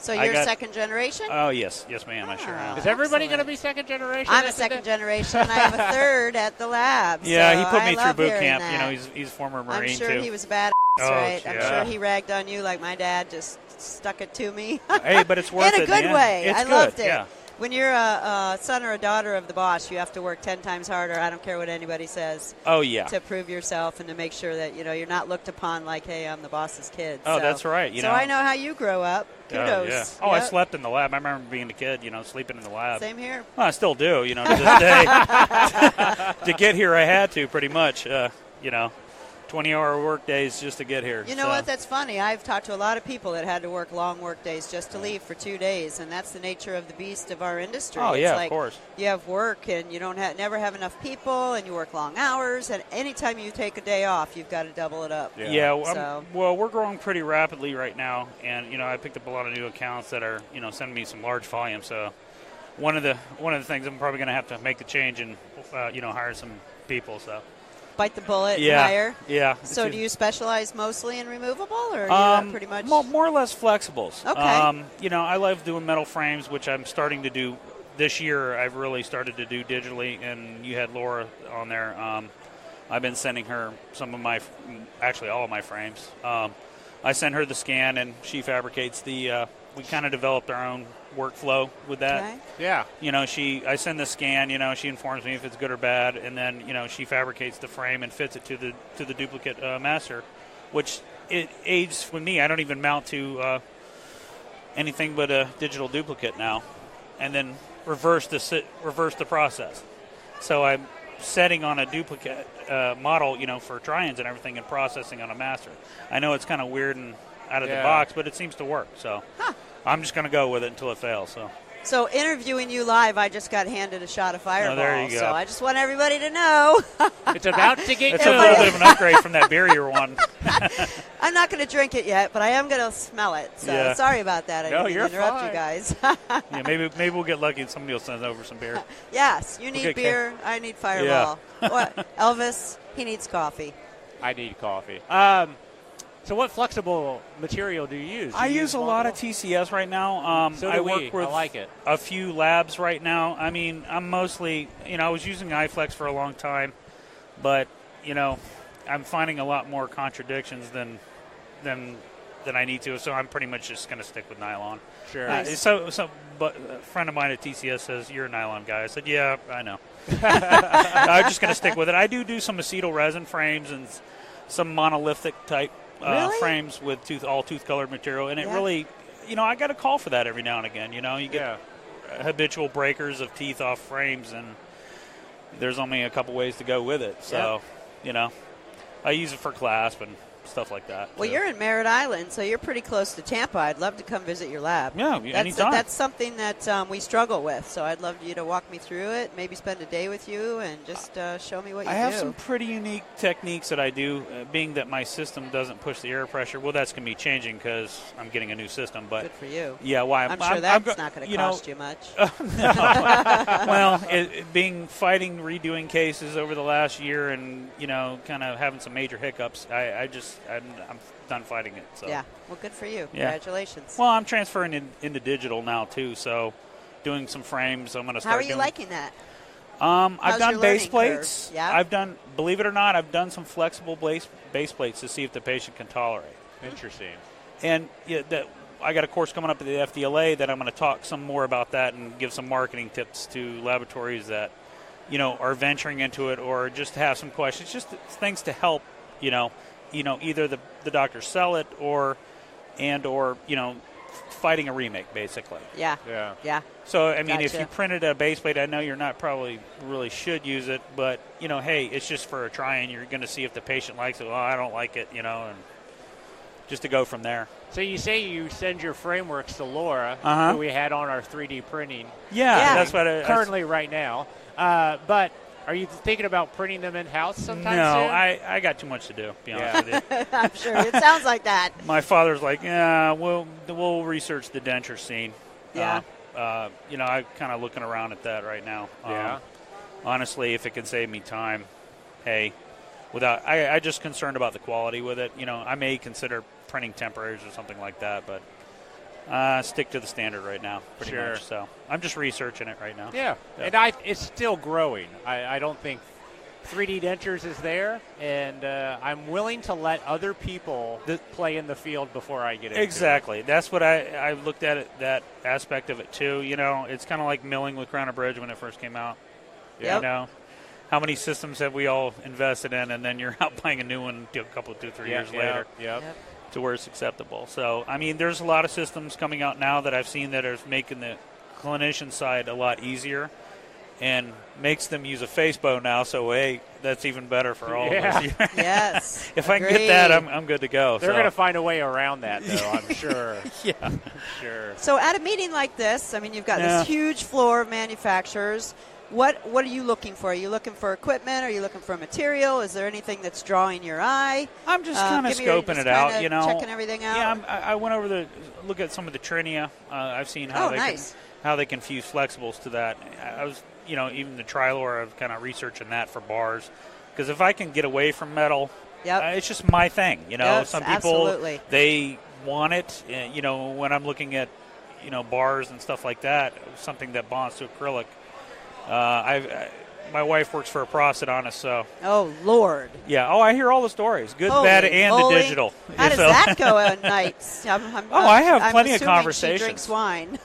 you're second generation? Oh, yes, ma'am, I sure am. Is everybody going to be second generation? I'm a second generation, and I have a third at the lab. Yeah, so he put me I through boot love camp. that. He's former Marine, I'm sure too. he was a badass, right? Yeah. I'm sure he ragged on you like my dad just stuck it to me. Hey, but it's worth it. In a good way. It's I good. loved it. Yeah. When you're a son or a daughter of the boss, you have to work 10 times harder. I don't care what anybody says. Oh, yeah. To prove yourself and to make sure that, you're not looked upon like, hey, I'm the boss's kid. Oh, that's right. So I know how you grow up. Kudos. Yeah. Oh, I slept in the lab. I remember being a kid, sleeping in the lab. Same here. Well, I still do, to this day. To get here, I had to, pretty much, 20-hour work days just to get here. You know what? That's funny. I've talked to a lot of people that had to work long work days just to leave for 2 days, and that's the nature of the beast of our industry. Oh, it's of course. You have work, and you don't never have enough people, and you work long hours, and anytime you take a day off, you've got to double it up. Yeah, well, we're growing pretty rapidly right now, and, I picked up a lot of new accounts that are, sending me some large volume, so one of the things I'm probably going to have to make the change and, hire some people, so. Bite the bullet and hire? Yeah. So do you specialize mostly in removable, or are you pretty much? More or less flexibles. Okay. I love doing metal frames, which I'm starting to do this year. I've really started to do digitally, and you had Laura on there. I've been sending her actually all of my frames. I send her the scan, and she fabricates the we kind of developed our own workflow with that. Okay. Yeah. I send the scan, she informs me if it's good or bad, and then, she fabricates the frame and fits it to the duplicate master, which it aids with me. I don't even mount to anything but a digital duplicate now, and then reverse the process. So I'm setting on a duplicate model, for try-ins and everything and processing on a master. I know it's kind of weird and out of the box, but it seems to work. So I'm just going to go with it until it fails. So interviewing you live, I just got handed a shot of Fireball. Oh, there you go. So I just want everybody to know. It's about to get It's a little bit of an upgrade from that beer you won. I'm not going to drink it yet, but I am going to smell it. So sorry about that. I didn't interrupt you guys. Maybe we'll get lucky and somebody will send over some beer. Yes, you need beer. I need Fireball. Elvis, he needs coffee. I need coffee. So what flexible material do you use? I use a lot of TCS right now. So do I work with I like it. a few labs right now. I mean, I'm mostly, I was using iFlex for a long time, but, I'm finding a lot more contradictions than I need to, so I'm pretty much just going to stick with nylon. Sure. But a friend of mine at TCS says, you're a nylon guy. I said, yeah, I know. I'm just going to stick with it. I do some acetyl resin frames and some monolithic type frames with all tooth-colored material, and it really, I got a call for that every now and again. You get habitual breakers of teeth off frames, and there's only a couple ways to go with it. So, I use it for clasp and stuff like that. Well, you're in Merritt Island, so you're pretty close to Tampa. I'd love to come visit your lab. Yeah, anytime. That's something that we struggle with, so I'd love you to walk me through it, maybe spend a day with you, and just show me what you do. I have some pretty unique techniques that I do, being that my system doesn't push the air pressure. Well, that's going to be changing because I'm getting a new system. But good for you. Yeah, why? I'm sure that's not going to cost you much. No. Well, fighting redoing cases over the last year and, kind of having some major hiccups, I'm done fighting it. So. Yeah, well, good for you. Congratulations. Well, I'm transferring into digital now, too, so doing some frames. I'm going to start doing. How are you liking that? I've done base plates. Yeah? Believe it or not, I've done some flexible base plates to see if the patient can tolerate. Interesting. And I got a course coming up at the FDLA that I'm going to talk some more about that and give some marketing tips to laboratories that, are venturing into it or just have some questions, just things to help, either the doctors sell it or fighting a remake, basically. Yeah. So, if you printed a base plate, I know you're not probably really should use it, but, hey, it's just for a try-in. You're going to see if the patient likes it. Well, I don't like it, and just to go from there. So you say you send your frameworks to Laura, who we had on our 3D printing. Yeah. That's what currently right now. But are you thinking about printing them in-house sometime soon? No, I got too much to do, to be honest with you. I'm sure. It sounds like that. My father's like, we'll research the denture scene. Yeah. I'm kind of looking around at that right now. Honestly, if it can save me time, hey, I'm just concerned about the quality with it. I may consider printing temporaries or something like that, but stick to the standard right now, pretty much. So I'm just researching it right now. Yeah. And it's still growing. I don't think 3D dentures is there, and I'm willing to let other people play in the field before I get into it. Exactly. That's what I've looked at it, that aspect of it too. It's kind of like milling with Crown and Bridge when it first came out. Yep. How many systems have we all invested in, and then you're out buying a new one 2 or 3 years later to where it's acceptable. So, there's a lot of systems coming out now that I've seen that are making the clinician side a lot easier and makes them use a Facebook now. So, hey, that's even better for all of us. Yes. If I can get that, I'm good to go. They're going to find a way around that, though, I'm sure. Yeah. Sure. So, at a meeting like this, you've got this huge floor of manufacturers. What are you looking for? Are you looking for equipment? Are you looking for material? Is there anything that's drawing your eye? I'm just kind of scoping it out, checking everything out. Yeah, I went over to look at some of the Trinia. I've seen how they can fuse flexibles to that. I was, even the Trilor, I've kind of researching that for bars, because if I can get away from metal, it's just my thing. Yes, some people they want it. When I'm looking at bars and stuff like that, something that bonds to acrylic. My wife works for a prosthodontist, so. Oh, Lord. Yeah. Oh, I hear all the stories, good, bad, and the digital. How does that go at nights? I have plenty of conversations. She drinks wine.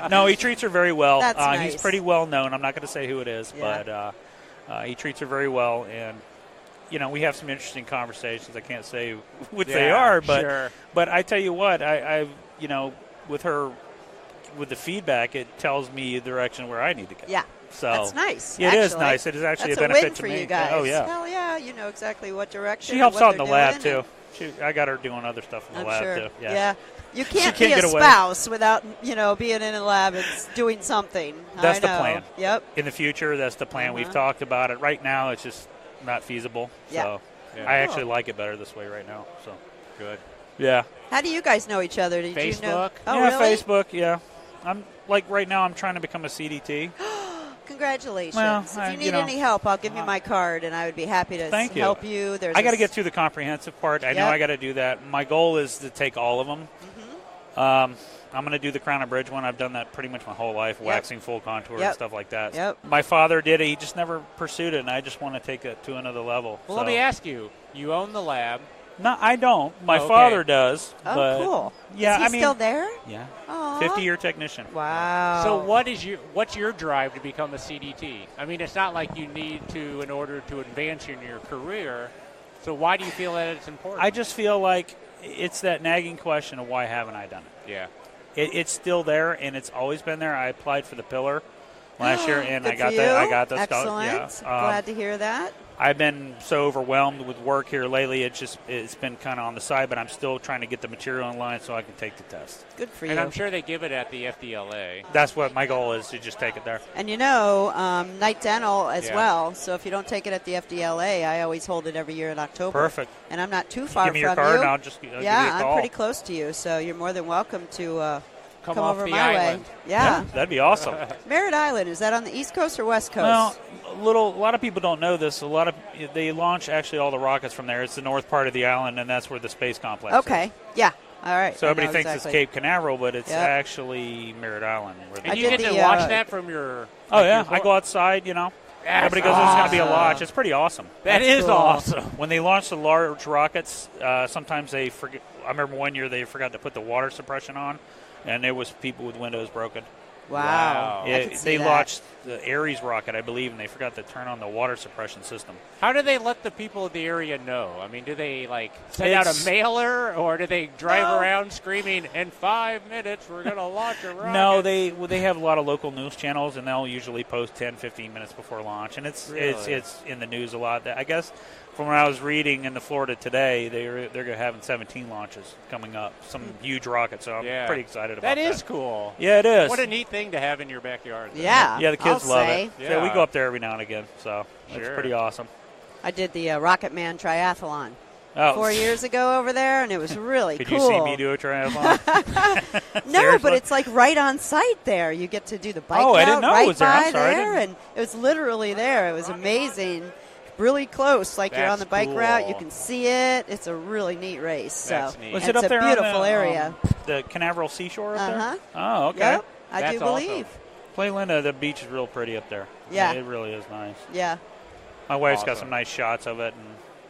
No, he treats her very well. That's nice. He's pretty well known. I'm not going to say who it is, but he treats her very well, and we have some interesting conversations. I can't say what they are, but I tell you what, I've with her. With the feedback, it tells me the direction where I need to go. Yeah, So that's nice. It is nice. It is actually that's a benefit win to for me. you guys. Oh yeah. Hell yeah, you know exactly what direction. She helps what out in the lab doing, too. I got her doing other stuff in the lab sure. too. Yeah. You can't be a spouse without, being in a lab and doing something. That's the plan. Yep. In the future, that's the plan. We've talked about it. Right now, it's just not feasible. So I actually like it better this way right now. So good. Yeah. How do you guys know each other? Did Facebook. You know? Oh, yeah, really? Facebook. Yeah. I'm right now. I'm trying to become a CDT. Congratulations. Well, if you need any help, I'll give you my card, and I would be happy to help you. I got to get through the comprehensive part. I know I got to do that. My goal is to take all of them. I'm going to do the Crown and Bridge one. I've done that pretty much my whole life, waxing full contour and stuff like that. Yep. My father did it. He just never pursued it, and I just want to take it to another level. Well, let me ask you. You own the lab. No, I don't. My father does. Oh, but cool. Yeah, Is he still there? Yeah. Aww. 50-year technician. Wow. So what's your drive to become a CDT? I mean, it's not like you need to in order to advance in your career. So why do you feel that it's important? I just feel like it's that nagging question of why haven't I done it? Yeah. It's still there, and it's always been there. I applied for the pillar last year, and I got the Excellent. Glad to hear that. I've been so overwhelmed with work here lately. It's been kind of on the side, but I'm still trying to get the material in line so I can take the test. Good for you. And I'm sure they give it at the FDLA. That's what my goal is, to just take it there. And night dental as well. So if you don't take it at the FDLA, I always hold it every year in October. Perfect. And I'm not too far give me from your card, you. And I'll just give you a call. I'm pretty close to you, so you're more than welcome to come off over the my island. way. Yeah. That'd be awesome. Merritt Island, is that on the East Coast or West Coast? Well, a lot of people don't know this. They launch actually all the rockets from there. It's the north part of the island, and that's where the space complex is. Okay. Yeah. All right. So everybody thinks it's Cape Canaveral, but it's actually Merritt Island. And you get to watch that from your... Oh, yeah. I go outside, Everybody goes, there's going to be a launch. It's pretty awesome. That is cool. awesome. When they launch the large rockets, sometimes they forget. I remember one year they forgot to put the water suppression on, and there was people with windows broken. Wow. They launched the Ares rocket, I believe, and they forgot to turn on the water suppression system. How do they let the people of the area know? I mean, do they, send out a mailer, or do they drive around screaming, in 5 minutes we're going to launch a rocket? No, they have a lot of local news channels, and they'll usually post 10, 15 minutes before launch, and it's in the news a lot. I guess from what I was reading in the Florida Today, they're having 17 launches coming up, some huge rockets, so I'm pretty excited about that. That is cool. Yeah, it is. What a neat thing to have in your backyard. Yeah. Yeah, the kids love it. Yeah. We go up there every now and again, so it's pretty awesome. I did the Rocket Man triathlon 4 years ago over there, and it was really cool. Could you see me do a triathlon? No, but it's right on site there. You get to do the bike I didn't know right it was there. I'm by sorry, there, and it was literally there. It was amazing. Really close, you're on the bike route. You can see it. It's a really neat race. That's neat. Was it up it's there a beautiful on area. The Canaveral seashore up there? Oh, okay. Yep, I That's do believe. awesome. Play Linda, the beach is real pretty up there. Yeah. It really is nice. Yeah. My wife's got Awesome. some nice shots of it,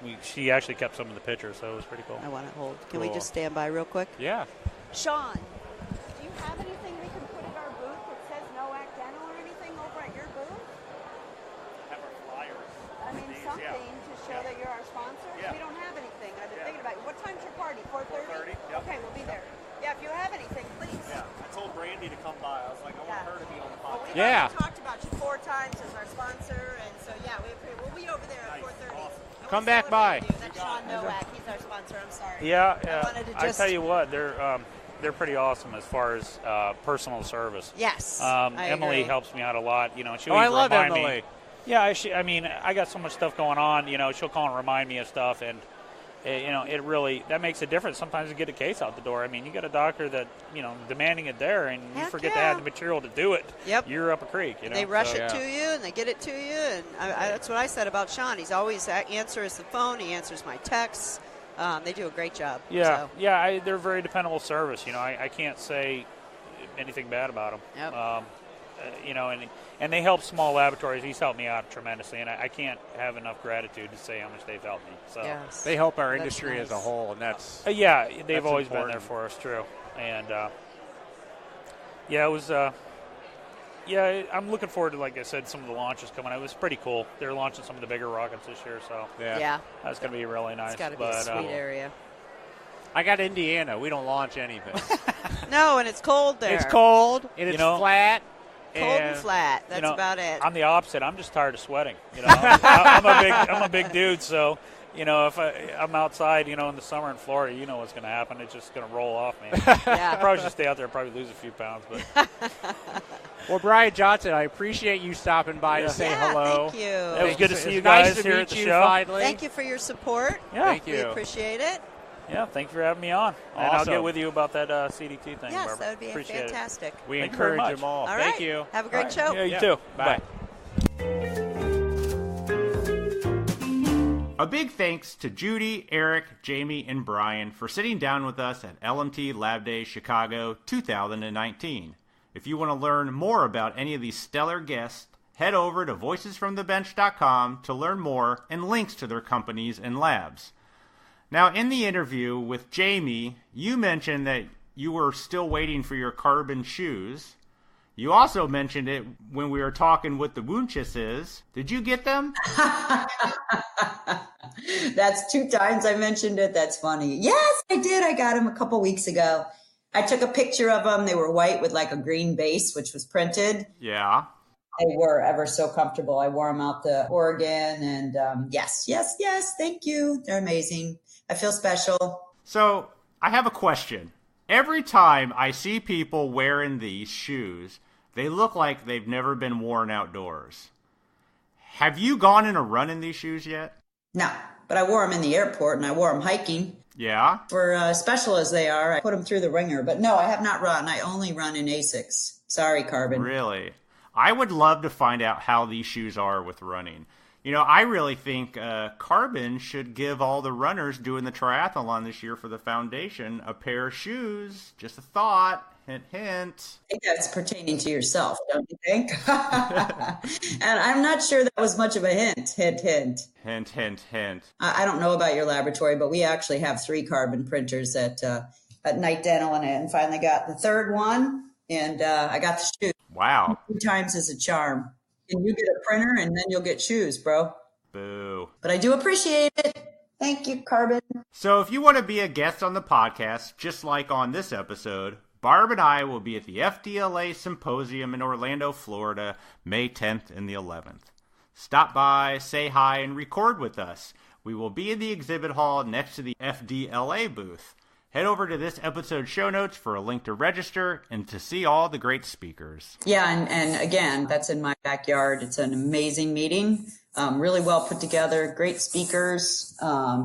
and she actually kept some of the pictures, so it was pretty cool. I want to hold. Can we Cool. just stand by real quick? Yeah. Sean, do you have anything we can put at our booth that says NOAC Dental or anything over at your booth? Have our flyers. I mean, something to show that you're our sponsor? Yeah. We don't have anything. I've been thinking about it. What time's your party? 4:30? 4:30, yep. Okay, we'll be there. Yeah, if you have anything, please. Yeah, I told Brandy to come by. I was like, I want her to be on the Well, podcast. we've Yeah. already talked about you 4 times as our sponsor, and so, we'll be over there at 4:30. I Come wanna back by. celebrate you. That's Sean Nowak. He's our sponsor. I'm sorry. Yeah, I wanted to I just- tell you what, they're pretty awesome as far as personal service. Yes. Emily agree. helps me out a lot. She'll I even love remind Emily. me. Yeah, I got so much stuff going on. She'll call and remind me of stuff, and it really that makes a difference. Sometimes you get a case out the door. I mean, you got a doctor that demanding it there, and you Heck forget to yeah. have the material to do it. Yep. You're up a creek. They rush so, it to you, and they get it to you, and that's what I said about Sean. He's always answers the phone. He answers my texts. They do a great job. Yeah, So. yeah, they're very dependable service. I can't say anything bad about them. Yep. And they help small laboratories. He's helped me out tremendously, and I can't have enough gratitude to say how much they've helped me. So Yes. They help our That's industry nice. as a whole, and that's yeah, they've That's always been important. there for us, true. And it was. I'm looking forward to, like I said, some of the launches coming out. It was pretty cool. They're launching some of the bigger rockets this year, so Yeah. that's going to be really nice. It's got to be a sweet area. I got Indiana. We don't launch anything. No, and it's cold there. It's cold, and it's flat, and flat. That's about it. I'm the opposite. I'm just tired of sweating. I'm a big dude, so if I'm outside, in the summer in Florida, what's going to happen. It's just going to roll off me. I probably should stay out there and probably lose a few pounds. But well, Bryan Johnson, I appreciate you stopping by to say hello. Thank you. It was good to see you guys here at the show. Finally. Thank you for your support. Yeah. Thank you. We appreciate it. Yeah, thank you for having me on. And I'll get with you about that CDT thing, Yes, Barbara. that would be fantastic. We encourage them all. All Thank right. you. Have a great show. Yeah, you too. Bye. A big thanks to Judy, Eric, Jamie, and Bryan for sitting down with us at LMT Lab Day Chicago 2019. If you want to learn more about any of these stellar guests, head over to voicesfromthebench.com to learn more and links to their companies and labs. Now, in the interview with Jamie, you mentioned that you were still waiting for your carbon shoes. You also mentioned it when we were talking with the Wunches. Did you get them? That's 2 times I mentioned it. That's funny. Yes, I did. I got them a couple weeks ago. I took a picture of them. They were white with like a green base, which was printed. Yeah. They were ever so comfortable. I wore them out to Oregon, and yes. Thank you. They're amazing. I feel special. So I have a question. Every time I see people wearing these shoes, they look like they've never been worn outdoors. Have you gone in a run in these shoes yet? No, but I wore them in the airport, and I wore them hiking. Yeah? For special as they are, I put them through the ringer. But no, I have not run. I only run in Asics. Sorry, Carbon. Really? I would love to find out how these shoes are with running. I really think Carbon should give all the runners doing the triathlon this year for the foundation a pair of shoes. Just a thought. Hint, hint. I think that's pertaining to yourself, don't you think? And I'm not sure that was much of a hint. Hint, hint. Hint, hint, hint. I don't know about your laboratory, but we actually have 3 carbon printers at Night Dental, and finally got the 3rd one, and I got the shoes. Wow. 2 times is a charm. And you get a printer, and then you'll get shoes, bro. Boo. But I do appreciate it. Thank you, Carbon. So if you want to be a guest on the podcast, just like on this episode, Barb and I will be at the FDLA Symposium in Orlando, Florida, May 10th and the 11th. Stop by, say hi, and record with us. We will be in the exhibit hall next to the FDLA booth. Head over to this episode's show notes for a link to register and to see all the great speakers. Yeah, and again, that's in my backyard. It's an amazing meeting, really well put together, great speakers,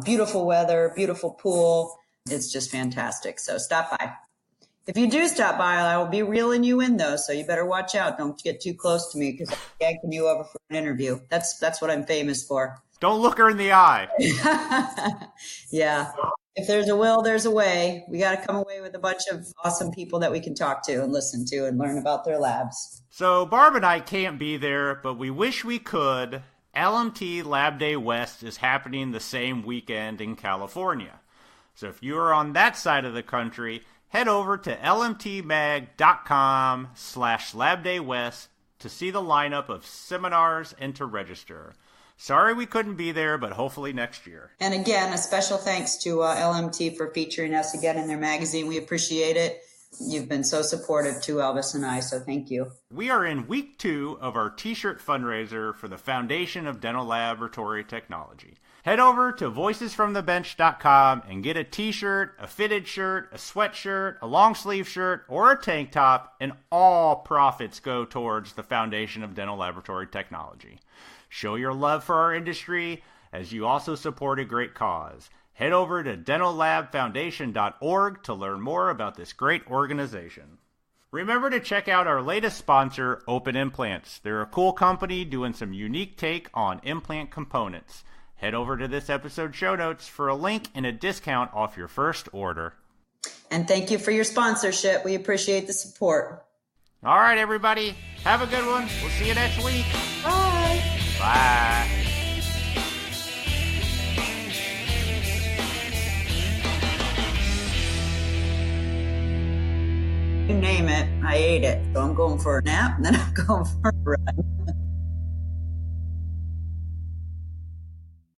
beautiful weather, beautiful pool. It's just fantastic. So stop by. If you do stop by, I will be reeling you in, though, so you better watch out. Don't get too close to me because I'm yanking you over for an interview. That's what I'm famous for. Don't look her in the eye. Yeah. If there's a will, there's a way. We got to come away with a bunch of awesome people that we can talk to and listen to and learn about their labs. So Barb and I can't be there, but we wish we could. LMT Lab Day West is happening the same weekend in California. So if you're on that side of the country, head over to lmtmag.com/labdaywest to see the lineup of seminars and to register. Sorry we couldn't be there, but hopefully next year. And again, a special thanks to LMT for featuring us again in their magazine. We appreciate it. You've been so supportive to Elvis and I, so thank you. We are in week 2 of our t-shirt fundraiser for the Foundation of Dental Laboratory Technology. Head over to voicesfromthebench.com and get a t-shirt, a fitted shirt, a sweatshirt, a long sleeve shirt, or a tank top, and all profits go towards the Foundation of Dental Laboratory Technology. Show your love for our industry as you also support a great cause. Head over to dentallabfoundation.org to learn more about this great organization. Remember to check out our latest sponsor, Open Implants. They're a cool company doing some unique take on implant components. Head over to this episode's show notes for a link and a discount off your first order. And thank you for your sponsorship. We appreciate the support. All right, everybody. Have a good one. We'll see you next week. Bye. Bye. You name it, I ate it. So I'm going for a nap, and then I'm going for a run.